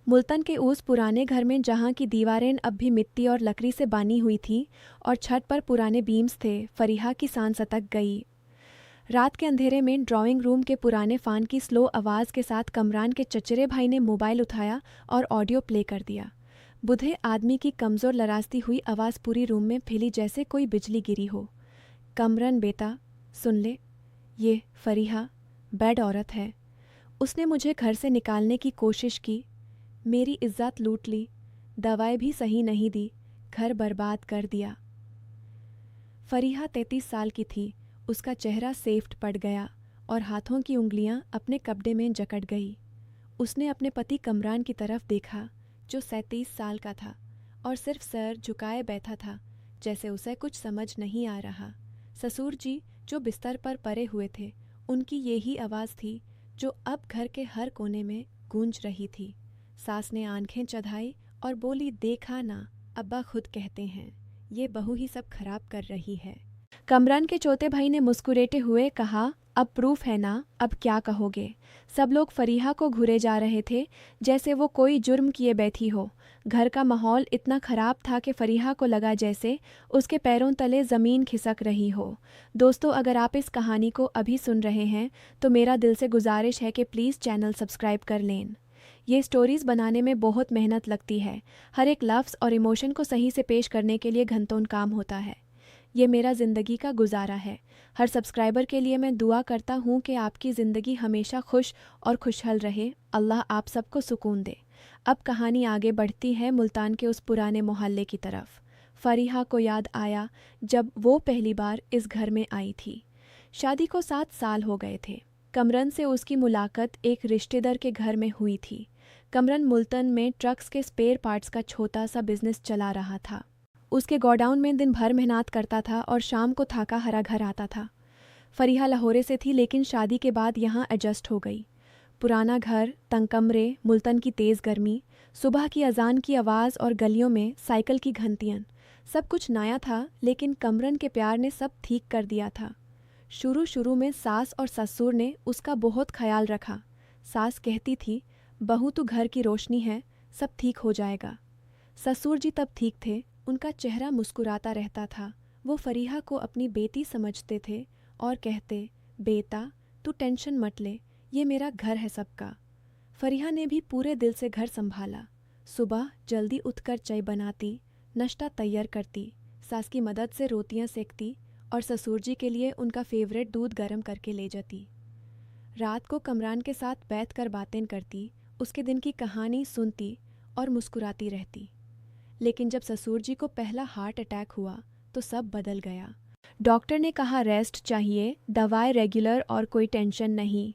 मुल्तान के उस पुराने घर में जहाँ की दीवारें अब भी मिट्टी और लकड़ी से बनी हुई थीं और छत पर पुराने बीम्स थे, फरीहा की सांस अटक गई। रात के अंधेरे में ड्राइंग रूम के पुराने फ़ान की स्लो आवाज़ के साथ कमरान के चचेरे भाई ने मोबाइल उठाया और ऑडियो प्ले कर दिया। बूढ़े आदमी की कमज़ोर लराजती हुई आवाज़ पूरी रूम में फैली जैसे कोई बिजली गिरी हो। कमरन बेटा, सुन ले, ये फरीहा बैड औरत है। उसने मुझे घर से निकालने की कोशिश की, मेरी इज्जत लूट ली, दवाएं भी सही नहीं दी, घर बर्बाद कर दिया। फरीहा 33 साल की थी। उसका चेहरा सेफ्ट पड़ गया और हाथों की उंगलियां अपने कपड़े में जकड़ गई। उसने अपने पति कमरान की तरफ देखा, जो 37 साल का था और सिर्फ सर झुकाए बैठा था, जैसे उसे कुछ समझ नहीं आ रहा। ससुर जी जो बिस्तर पर पड़े हुए थे, उनकी यही आवाज़ थी जो अब घर के हर कोने में गूंज रही थी। सास ने आंखें चढ़ाई और बोली, देखा ना, अब्बा खुद कहते हैं ये बहू ही सब खराब कर रही है। कमरान के चौथे भाई ने मुस्कुराते हुए कहा, अब प्रूफ है ना, अब क्या कहोगे। सब लोग फरीहा को घूरे जा रहे थे जैसे वो कोई जुर्म किए बैठी हो। घर का माहौल इतना ख़राब था कि फरीहा को लगा जैसे उसके पैरों तले ज़मीन खिसक रही हो। दोस्तों, अगर आप इस कहानी को अभी सुन रहे हैं तो मेरा दिल से गुजारिश है कि प्लीज़ चैनल सब्सक्राइब कर लें। ये स्टोरीज़ बनाने में बहुत मेहनत लगती है। हर एक लफ्ज़ और इमोशन को सही से पेश करने के लिए घंटों काम होता है। ये मेरा ज़िंदगी का गुजारा है। हर सब्सक्राइबर के लिए मैं दुआ करता हूँ कि आपकी ज़िंदगी हमेशा खुश और खुशहाल रहे। अल्लाह आप सबको सुकून दे। अब कहानी आगे बढ़ती है मुल्तान के उस पुराने मोहल्ले की तरफ। फरीहा को याद आया जब वो पहली बार इस घर में आई थी। शादी को 7 साल हो गए थे। कमरन से उसकी मुलाकात एक रिश्तेदार के घर में हुई थी। कमरन मुल्तान में ट्रक्स के स्पेयर पार्ट्स का छोटा सा बिजनेस चला रहा था। उसके गोडाउन में दिन भर मेहनत करता था और शाम को थाका हरा घर आता था। फरीहा लाहौर से थी, लेकिन शादी के बाद यहाँ एडजस्ट हो गई। पुराना घर, तंग कमरे, मुल्तान की तेज़ गर्मी, सुबह की अजान की आवाज़ और गलियों में साइकिल की घंटियाँ, सब कुछ नया था, लेकिन कमरन के प्यार ने सब ठीक कर दिया था। शुरू शुरू में सास और ससुर ने उसका बहुत ख्याल रखा। सास कहती थी, बहू तू घर की रोशनी है, सब ठीक हो जाएगा। ससुर जी तब ठीक थे, उनका चेहरा मुस्कुराता रहता था। वो फरीहा को अपनी बेटी समझते थे और कहते, बेटा तू टेंशन मत ले, ये मेरा घर है सबका। फरीहा ने भी पूरे दिल से घर संभाला। सुबह जल्दी उठकर चाय बनाती, नाश्ता तैयार करती, सास की मदद से रोटियां सेकती और ससुर जी के लिए उनका फेवरेट दूध गर्म करके ले जाती। रात को कमरान के साथ बैठकर बातें करती, उसके दिन की कहानी सुनती और मुस्कुराती रहती। लेकिन जब ससुर जी को पहला हार्ट अटैक हुआ तो सब बदल गया। डॉक्टर ने कहा रेस्ट चाहिए, दवाएं रेगुलर और कोई टेंशन नहीं।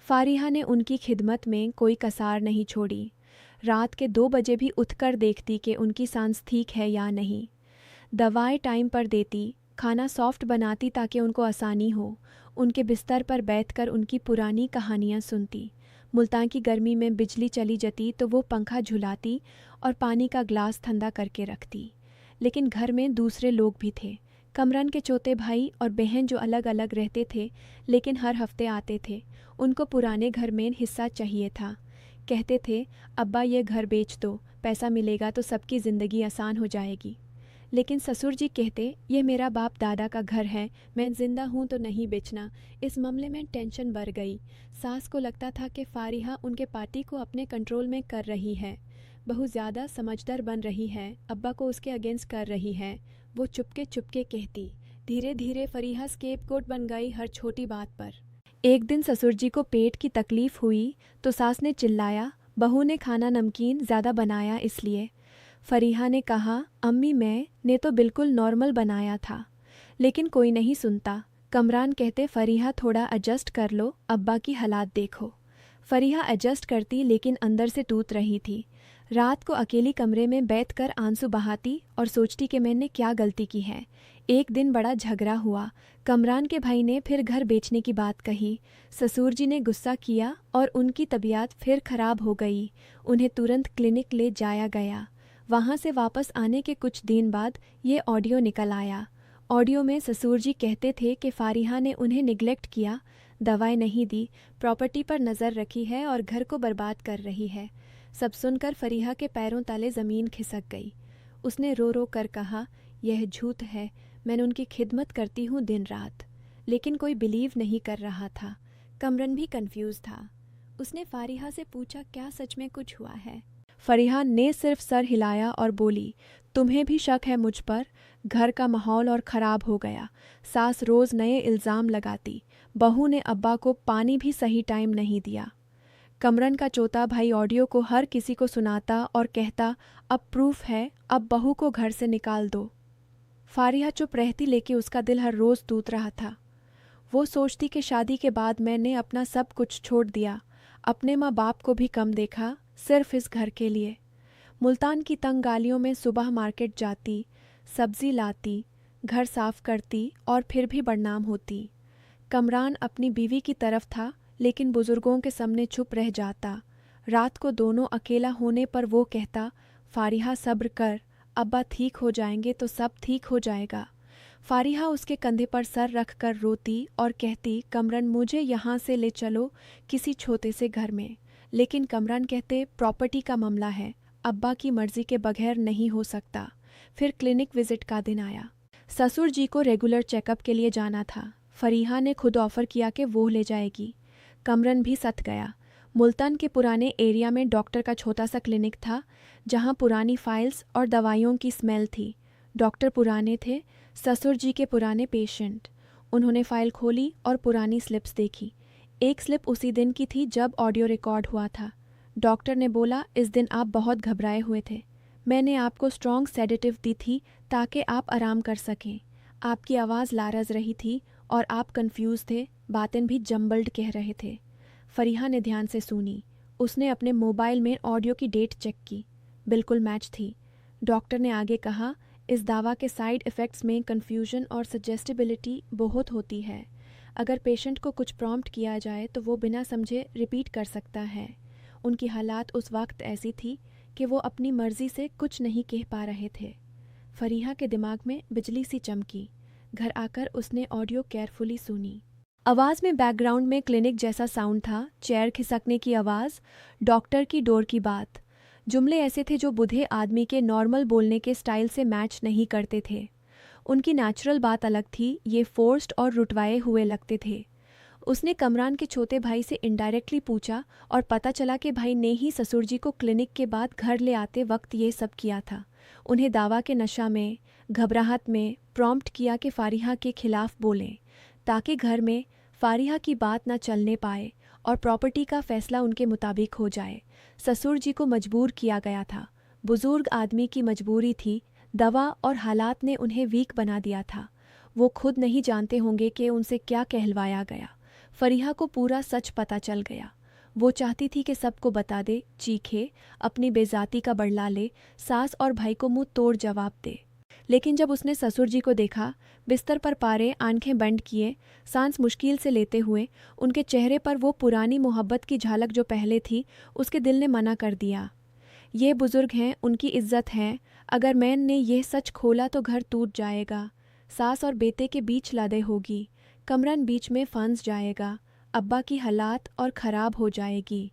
फारिहा ने उनकी खिदमत में कोई कसार नहीं छोड़ी। रात के 2 बजे भी उठकर देखती कि उनकी सांस ठीक है या नहीं। दवाएं टाइम पर देती, खाना सॉफ्ट बनाती ताकि उनको आसानी हो। उनके बिस्तर पर बैठकर उनकी पुरानी कहानियाँ सुनती। मुल्तान की गर्मी में बिजली चली जाती तो वो पंखा झुलाती और पानी का ग्लास ठंडा करके रखती। लेकिन घर में दूसरे लोग भी थे। कमरान के चौथे भाई और बहन जो अलग अलग रहते थे लेकिन हर हफ्ते आते थे। उनको पुराने घर में हिस्सा चाहिए था। कहते थे, अब्बा ये घर बेच दो, पैसा मिलेगा तो सबकी ज़िंदगी आसान हो जाएगी। लेकिन ससुर जी कहते, ये मेरा बाप दादा का घर है, मैं जिंदा हूँ तो नहीं बेचना। इस मामले में टेंशन बढ़ गई। सास को लगता था कि फारिहा उनके पार्टी को अपने कंट्रोल में कर रही है, बहुत ज़्यादा समझदार बन रही है, अब्बा को उसके अगेंस्ट कर रही है। वो चुपके चुपके कहती। धीरे धीरे फरीहा स्केपगोट बन गई हर छोटी बात पर। एक दिन ससुर जी को पेट की तकलीफ हुई तो सास ने चिल्लाया, बहू ने खाना नमकीन ज़्यादा बनाया इसलिए। फरीहा ने कहा, अम्मी ने तो बिल्कुल नॉर्मल बनाया था। लेकिन कोई नहीं सुनता। कमरान कहते, फरीहा थोड़ा एडजस्ट कर लो, अब्बा की हालात देखो। फरीहा एडजस्ट करती लेकिन अंदर से टूट रही थी। रात को अकेली कमरे में बैठकर आंसू बहाती और सोचती कि मैंने क्या गलती की है। एक दिन बड़ा झगड़ा हुआ। कमरान के भाई ने फिर घर बेचने की बात कही। ससुर जी ने गुस्सा किया और उनकी तबीयत फिर खराब हो गई। उन्हें तुरंत क्लिनिक ले जाया गया। वहाँ से वापस आने के कुछ दिन बाद ये ऑडियो निकल आया। ऑडियो में ससुर जी कहते थे कि फारिहा ने उन्हें निगलेक्ट किया, दवाएं नहीं दी, प्रॉपर्टी पर नज़र रखी है और घर को बर्बाद कर रही है। सब सुनकर फरीहा के पैरों तले ज़मीन खिसक गई। उसने रो रो कर कहा, यह झूठ है, मैंने उनकी खिदमत करती हूँ दिन रात। लेकिन कोई बिलीव नहीं कर रहा था। कमरन भी कंफ्यूज था। उसने फारिहा से पूछा, क्या सच में कुछ हुआ है? फरीहा ने सिर्फ सर हिलाया और बोली, तुम्हें भी शक है मुझ पर? घर का माहौल और ख़राब हो गया। सास रोज़ नए इल्ज़ाम लगाती, बहू ने अब्बा को पानी भी सही टाइम नहीं दिया। कमरन का चौथा भाई ऑडियो को हर किसी को सुनाता और कहता, अब प्रूफ है, अब बहू को घर से निकाल दो। फारिहा चुप रहती, लेकिन उसका दिल हर रोज़ टूट रहा था। वो सोचती कि शादी के बाद मैंने अपना सब कुछ छोड़ दिया, अपने माँ बाप को भी कम देखा, सिर्फ इस घर के लिए। मुल्तान की तंग गालियों में सुबह मार्केट जाती, सब्जी लाती, घर साफ करती और फिर भी बदनाम होती। कमरान अपनी बीवी की तरफ था, लेकिन बुजुर्गों के सामने चुप रह जाता। रात को दोनों अकेला होने पर वो कहता, फारिहा सब्र कर, अब्बा ठीक हो जाएंगे तो सब ठीक हो जाएगा। फारिहा उसके कंधे पर सर रख कर रोती और कहती, कमरन मुझे यहाँ से ले चलो किसी छोटे से घर में। लेकिन कमरान कहते, प्रॉपर्टी का मामला है, अब्बा की मर्जी के बगैर नहीं हो सकता। फिर क्लिनिक विजिट का दिन आया। ससुर जी को रेगुलर चेकअप के लिए जाना था। फरीहा ने खुद ऑफ़र किया कि वो ले जाएगी। कमरन भी सत गया। मुल्तान के पुराने एरिया में डॉक्टर का छोटा सा क्लिनिक था, जहाँ पुरानी फाइल्स और दवाइयों की स्मेल थी। डॉक्टर पुराने थे, ससुर जी के पुराने पेशेंट। उन्होंने फ़ाइल खोली और पुरानी स्लिप्स देखी। एक स्लिप उसी दिन की थी जब ऑडियो रिकॉर्ड हुआ था। डॉक्टर ने बोला, इस दिन आप बहुत घबराए हुए थे। मैंने आपको स्ट्रॉन्ग सेडेटिव दी थी ताकि आप आराम कर सकें। आपकी आवाज़ लारज़ रही थी और आप कंफ्यूज थे, बातें भी जम्बल्ड कह रहे थे। फरीहा ने ध्यान से सुनी। उसने अपने मोबाइल में ऑडियो की डेट चेक की, बिल्कुल मैच थी। डॉक्टर ने आगे कहा, इस दावा के साइड इफ़ेक्ट्स में कन्फ्यूजन और सजेस्टिबिलिटी बहुत होती है। अगर पेशेंट को कुछ प्रॉम्प्ट किया जाए तो वो बिना समझे रिपीट कर सकता है। उनकी हालात उस वक्त ऐसी थी कि वो अपनी मर्ज़ी से कुछ नहीं कह पा रहे थे। फरीहा के दिमाग में बिजली सी चमकी। घर आकर उसने ऑडियो केयरफुली सुनी। आवाज़ में बैकग्राउंड में क्लिनिक जैसा साउंड था, चेयर खिसकने की आवाज़, डॉक्टर की डोर की बात। जुमले ऐसे थे जो बूढ़े आदमी के नॉर्मल बोलने के स्टाइल से मैच नहीं करते थे। उनकी नेचुरल बात अलग थी, ये फोर्स्ड और रुटवाए हुए लगते थे। उसने कमरान के छोटे भाई से इनडायरेक्टली पूछा और पता चला कि भाई ने ही ससुर जी को क्लिनिक के बाद घर ले आते वक्त ये सब किया था। उन्हें दावा के नशा में, घबराहट में प्रॉम्प्ट किया कि फारिहा के खिलाफ बोलें, ताकि घर में फारिहा की बात न चलने पाए और प्रॉपर्टी का फैसला उनके मुताबिक हो जाए। ससुर जी को मजबूर किया गया था। बुजुर्ग आदमी की मजबूरी थी, दवा और हालात ने उन्हें वीक बना दिया था। वो खुद नहीं जानते होंगे कि उनसे क्या कहलवाया गया। फरीहा को पूरा सच पता चल गया। वो चाहती थी कि सबको बता दे, चीखे, अपनी बेजाती का बड़ला ले, सास और भाई को मुंह तोड़ जवाब दे। लेकिन जब उसने ससुर जी को देखा, बिस्तर पर पारे, आंखें बंद किए, सांस मुश्किल से लेते हुए, उनके चेहरे पर वो पुरानी मोहब्बत की झलक जो पहले थी, उसके दिल ने मना कर दिया। ये बुजुर्ग हैं, उनकी इज्जत है, अगर मैंने यह सच खोला तो घर टूट जाएगा। सास और बेटे के बीच लड़ाई होगी, कमरान बीच में फंस जाएगा, अब्बा की हालात और ख़राब हो जाएगी।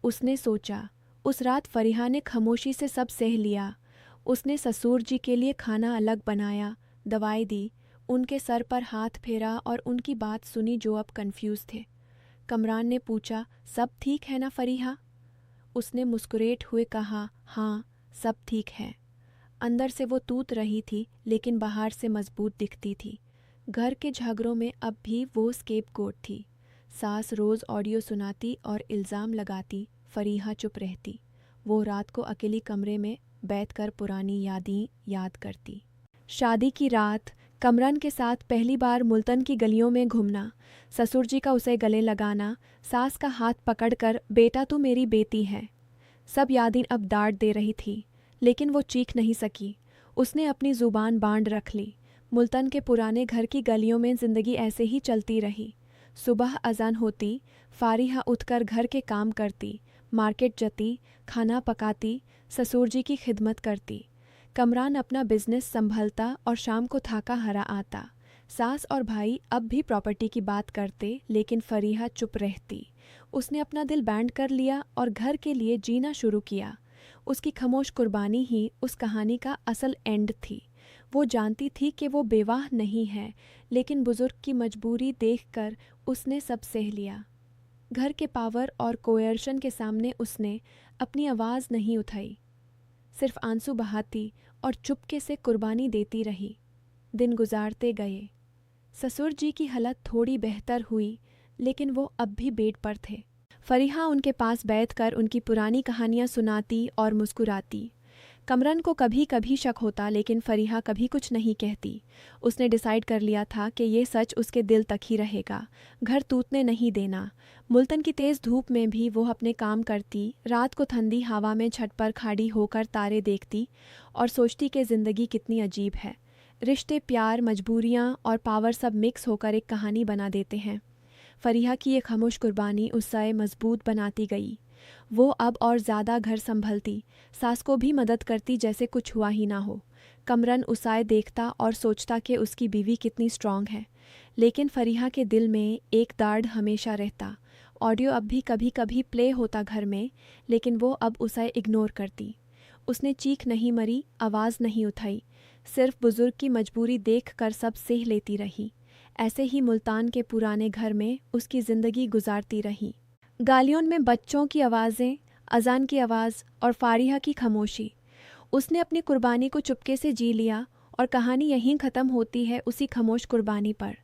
उसने सोचा। उस रात फरीहा ने खामोशी से सब सह लिया। उसने ससुर जी के लिए खाना अलग बनाया, दवाई दी, उनके सर पर हाथ फेरा और उनकी बात सुनी जो अब कंफ्यूज थे। कमरान ने पूछा, सब ठीक है ना फरीहा? उसने मुस्कुराते हुए कहा, हाँ सब ठीक है। अंदर से वो टूट रही थी, लेकिन बाहर से मजबूत दिखती थी। घर के झगड़ों में अब भी वो स्केपगोट थी। सास रोज़ ऑडियो सुनाती और इल्ज़ाम लगाती, फरीहा चुप रहती। वो रात को अकेली कमरे में बैठकर पुरानी यादें याद करती। शादी की रात, कमरान के साथ पहली बार मुल्तान की गलियों में घूमना, ससुर जी का उसे गले लगाना, सास का हाथ पकड़कर, बेटा तू मेरी बेटी है। सब यादें अब डांट दे रही थी, लेकिन वो चीख नहीं सकी। उसने अपनी ज़ुबान बांध रख ली। मुल्तान के पुराने घर की गलियों में ज़िंदगी ऐसे ही चलती रही। सुबह अजान होती, फारिहा उठकर घर के काम करती, मार्केट जाती, खाना पकाती, ससुर जी की खिदमत करती। कमरान अपना बिजनेस संभलता और शाम को थाका हरा आता। सास और भाई अब भी प्रॉपर्टी की बात करते, लेकिन फरीहा चुप रहती। उसने अपना दिल बैंड कर लिया और घर के लिए जीना शुरू किया। उसकी खामोश कुर्बानी ही उस कहानी का असल एंड थी। वो जानती थी कि वो बेवाह नहीं है, लेकिन बुजुर्ग की मजबूरी देखकर उसने सब सह लिया। घर के पावर और कोयर्शन के सामने उसने अपनी आवाज़ नहीं उठाई, सिर्फ आंसू बहाती और चुपके से कुर्बानी देती रही। दिन गुजारते गए। ससुर जी की हालत थोड़ी बेहतर हुई, लेकिन वो अब भी बेड पर थे। फरीहा उनके पास बैठकर उनकी पुरानी कहानियाँ सुनाती और मुस्कुराती। कमरन को कभी कभी शक होता, लेकिन फरीहा कभी कुछ नहीं कहती। उसने डिसाइड कर लिया था कि ये सच उसके दिल तक ही रहेगा, घर टूटने नहीं देना। मुल्तन की तेज़ धूप में भी वो अपने काम करती, रात को ठंडी हवा में छत पर खड़ी होकर तारे देखती और सोचती कि ज़िंदगी कितनी अजीब है। रिश्ते, प्यार, मजबूरियाँ और पावर सब मिक्स होकर एक कहानी बना देते हैं। फरीहा की ये खामोश कुर्बानी उसे मजबूत बनाती गई। वो अब और ज़्यादा घर संभलती, सास को भी मदद करती जैसे कुछ हुआ ही ना हो। कमरन उसे देखता और सोचता कि उसकी बीवी कितनी स्ट्रांग है, लेकिन फरीहा के दिल में एक दर्द हमेशा रहता। ऑडियो अब भी कभी कभी प्ले होता घर में, लेकिन वो अब उसे इग्नोर करती। उसने चीख नहीं मरी, आवाज़ नहीं उठाई, सिर्फ बुजुर्ग की मजबूरी देख कर सब सह लेती रही। ऐसे ही मुल्तान के पुराने घर में उसकी ज़िंदगी गुजारती रही। गालियोन में बच्चों की आवाज़ें, अजान की आवाज़ और फारिहा की खामोशी। उसने अपनी कुर्बानी को चुपके से जी लिया और कहानी यहीं ख़त्म होती है, उसी खामोश कुर्बानी पर।